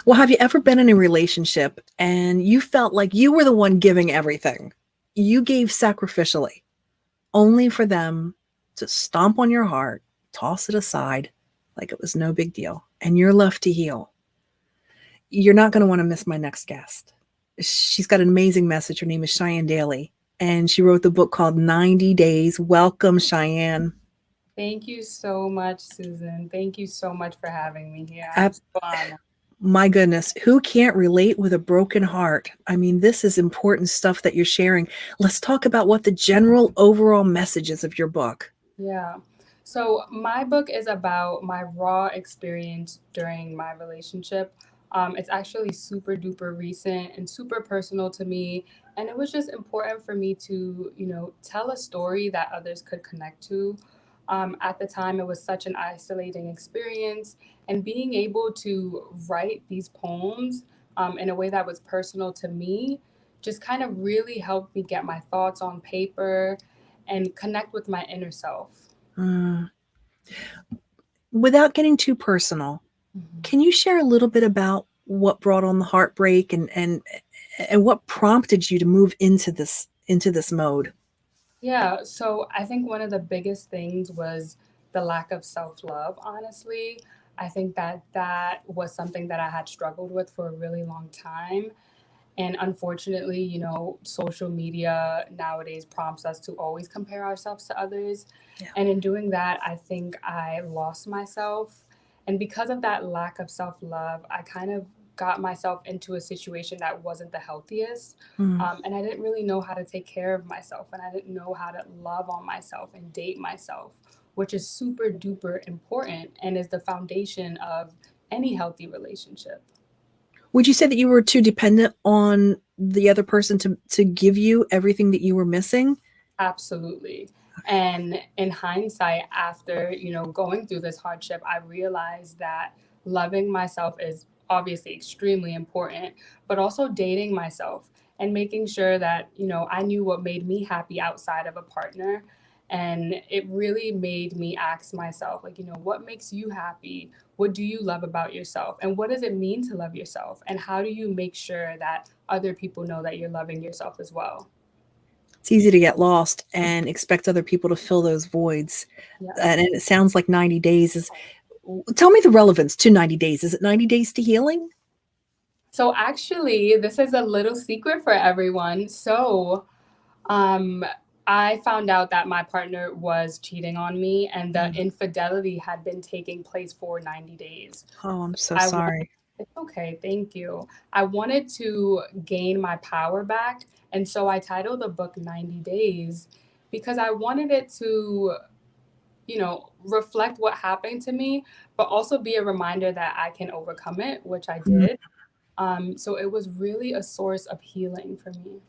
Well, have you ever been in a relationship and you felt like you were the one giving everything? You gave sacrificially, only for them to stomp on your heart, toss it aside like it was no big deal, and you're left to heal. You're not going to want to miss my next guest. She's got an amazing message. Her name is Chyenne Daley, and she wrote the book called 90 Days. Welcome, Chyenne. Thank you so much, Susan. Thank you so much for having me here. I'm Ab- so honored. my goodness, who can't relate with a broken heart? I mean, this is important stuff that you're sharing. Let's talk about what the general overall message is of your book. Yeah. So, my book is about my raw experience during my relationship. It's actually super duper recent and super personal to me. And it was just important for me to, tell a story that others could connect to. At the time, it was such an isolating experience. And being able to write these poems in a way that was personal to me just kind of really helped me get my thoughts on paper and connect with my inner self. Mm. Without getting too personal, Mhm. can you share a little bit about what brought on the heartbreak and what prompted you to move into this mode? Yeah, so I think one of the biggest things was the lack of self-love, honestly. I think that that was something that I had struggled with for a really long time. And unfortunately, social media nowadays prompts us to always compare ourselves to others. Yeah. And in doing that, I think I lost myself. And because of that lack of self love, I kind of got myself into a situation that wasn't the healthiest. Mm. And I didn't really know how to take care of myself, and I didn't know how to love on myself and date myself, which is super duper important and is the foundation of any healthy relationship. Would you say that you were too dependent on the other person to give you everything that you were missing? Absolutely. And in hindsight, after, going through this hardship, I realized that loving myself is obviously extremely important, but also dating myself and making sure that, I knew what made me happy outside of a partner. And it really made me ask myself, like, what makes you happy? What do you love about yourself? And what does it mean to love yourself? And how do you make sure that other people know that you're loving yourself as well? It's easy to get lost and expect other people to fill those voids. Yes. And it sounds like 90 days is. Tell me the relevance to 90 days. Is it 90 days to healing? So actually, this is a little secret for everyone. Um, I found out that my partner was cheating on me, and the Mm. infidelity had been taking place for 90 days. Oh, I'm so I wanted, sorry. it's okay, thank you. I wanted to gain my power back, and so I titled the book 90 Days because I wanted it to, reflect what happened to me, but also be a reminder that I can overcome it, which I Mm. did. So it was really a source of healing for me.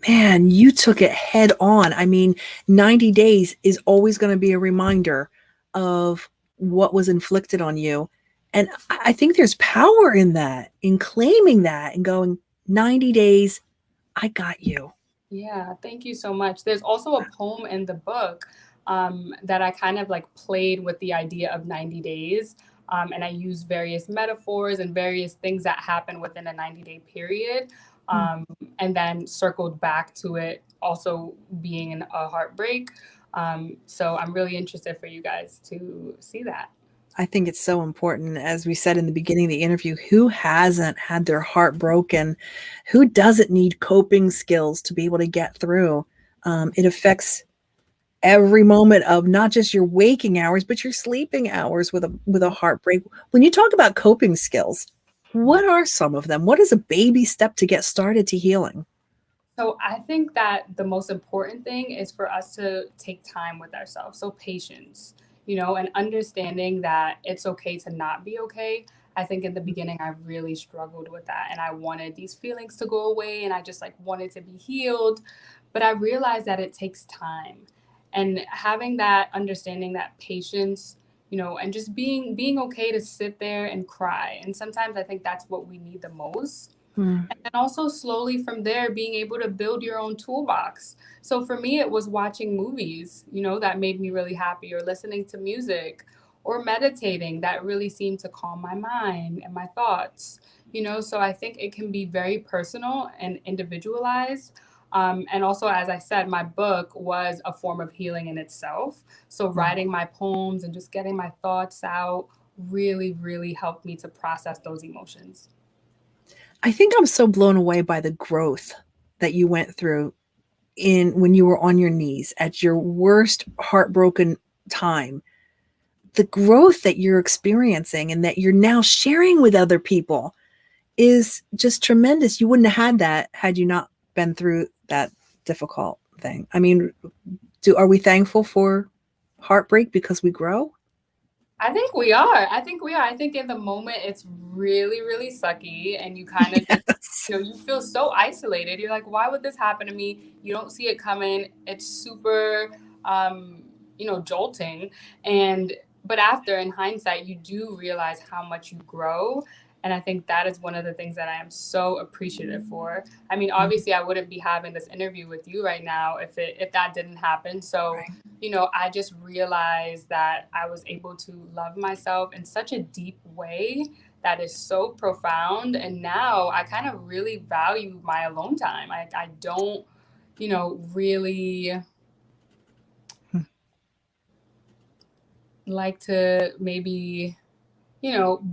Man, you took it head on. I mean, 90 days is always going to be a reminder of what was inflicted on you. And I think there's power in that, in claiming that and going, 90 days, I got you. Yeah, thank you so much. There's also a poem in the book that I kind of like played with the idea of 90 days. And I use various metaphors and various things that happen within a 90-day period. Mm. Um, and then circled back to it also being a heartbreak. So I'm really interested for you guys to see that. I think it's so important. As we said in the beginning of the interview, who hasn't had their heart broken? Who doesn't need coping skills to be able to get through? It affects every moment of not just your waking hours, but your sleeping hours with a heartbreak. When you talk about coping skills, what are some of them? What is a baby step to get started to healing? So I think that the most important thing is for us to take time with ourselves. So patience, and understanding that it's okay to not be okay. I think in the beginning I really struggled with that and I wanted these feelings to go away and I just like wanted to be healed, but I realized that it takes time. And having that understanding, that patience, and just being okay to sit there and cry. And sometimes I think that's what we need the most, Hmm. and also slowly from there being able to build your own toolbox. So for me it was watching movies, that made me really happy, or listening to music, or meditating that really seemed to calm my mind and my thoughts. So I think it can be very personal and individualized. And also, as I said, my book was a form of healing in itself. So Mm. writing my poems and just getting my thoughts out really, really helped me to process those emotions. I think I'm so blown away by the growth that you went through in when you were on your knees at your worst heartbroken time. The growth that you're experiencing and that you're now sharing with other people is just tremendous. You wouldn't have had that had you not been through that difficult thing. I mean, are we thankful for heartbreak because we grow? I think we are. I think we are. I think in the moment it's really, really sucky, and you kind of just, Yes. you feel so isolated. You're like, why would this happen to me? You don't see it coming. It's super, jolting. And, but after, in hindsight, you do realize how much you grow. And I think that is one of the things that I am so appreciative for. I mean, obviously, I wouldn't be having this interview with you right now if that didn't happen. So, Right. I just realized that I was able to love myself in such a deep way that is so profound. And now I kind of really value my alone time. I don't, really Hmm. like to maybe,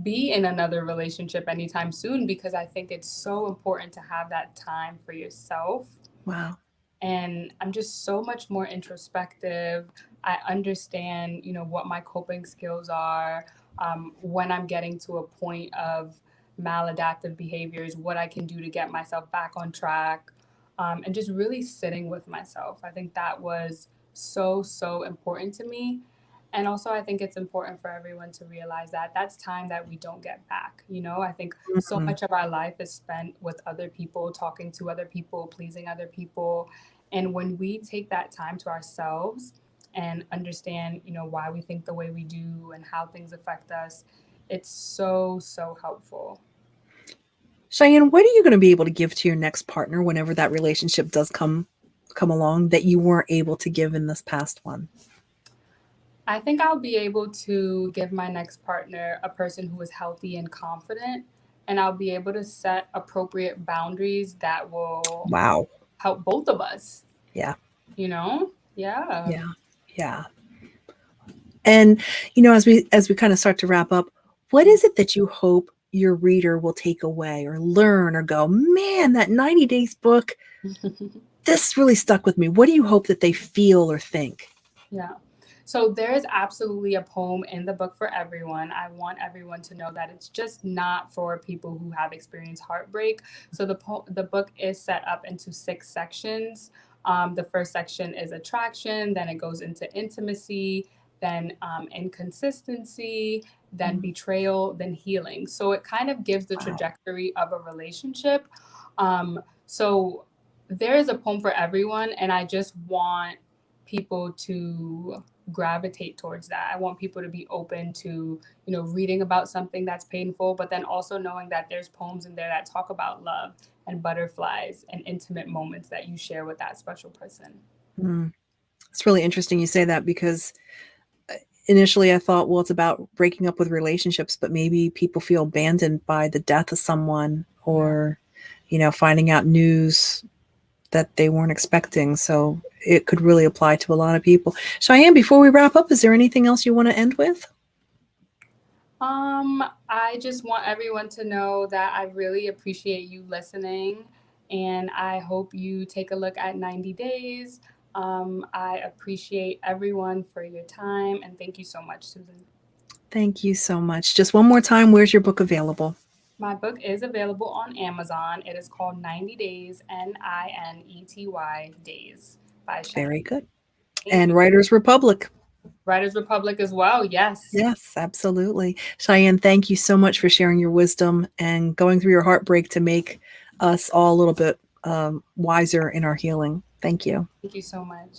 be in another relationship anytime soon, because I think it's so important to have that time for yourself. Wow. And I'm just so much more introspective. I understand, what my coping skills are, when I'm getting to a point of maladaptive behaviors, what I can do to get myself back on track, and just really sitting with myself. I think that was so, so important to me. And also, I think it's important for everyone to realize that that's time that we don't get back. I think so Mhm. much of our life is spent with other people, talking to other people, pleasing other people. And when we take that time to ourselves and understand, why we think the way we do and how things affect us, it's so, so helpful. Cheyenne, what are you going to be able to give to your next partner whenever that relationship does come along that you weren't able to give in this past one? I think I'll be able to give my next partner a person who is healthy and confident, and I'll be able to set appropriate boundaries that will Wow. help both of us, Yeah. you know? Yeah. Yeah. Yeah. And as we kind of start to wrap up, what is it that you hope your reader will take away or learn or go, man, that 90 Days book, this really stuck with me. What do you hope that they feel or think? Yeah. So there is absolutely a poem in the book for everyone. I want everyone to know that it's just not for people who have experienced heartbreak. So the book is set up into 6 sections. The first section is attraction, then it goes into intimacy, then inconsistency, then Mm. betrayal, then healing. So it kind of gives the Wow. trajectory of a relationship. So there is a poem for everyone, and I just want people to gravitate towards that. I want people to be open to, reading about something that's painful, but then also knowing that there's poems in there that talk about love and butterflies and intimate moments that you share with that special person. Mm. It's really interesting you say that because initially I thought, well, it's about breaking up with relationships, but maybe people feel abandoned by the death of someone Yeah. or, finding out news that they weren't expecting. So it could really apply to a lot of people. Cheyenne, before we wrap up, is there anything else you want to end with? I just want everyone to know that I really appreciate you listening, and I hope you take a look at 90 Days. I appreciate everyone for your time, and thank you so much, Susan. Thank you so much. Just one more time, where's your book available? My book is available on Amazon. It is called 90 Days, Ninety Days by Chyenne. Very good. Thank And you. Writers Republic. Writers Republic as well. Yes. Yes, absolutely. Cheyenne, thank you so much for sharing your wisdom and going through your heartbreak to make us all a little bit wiser in our healing. Thank you. Thank you so much.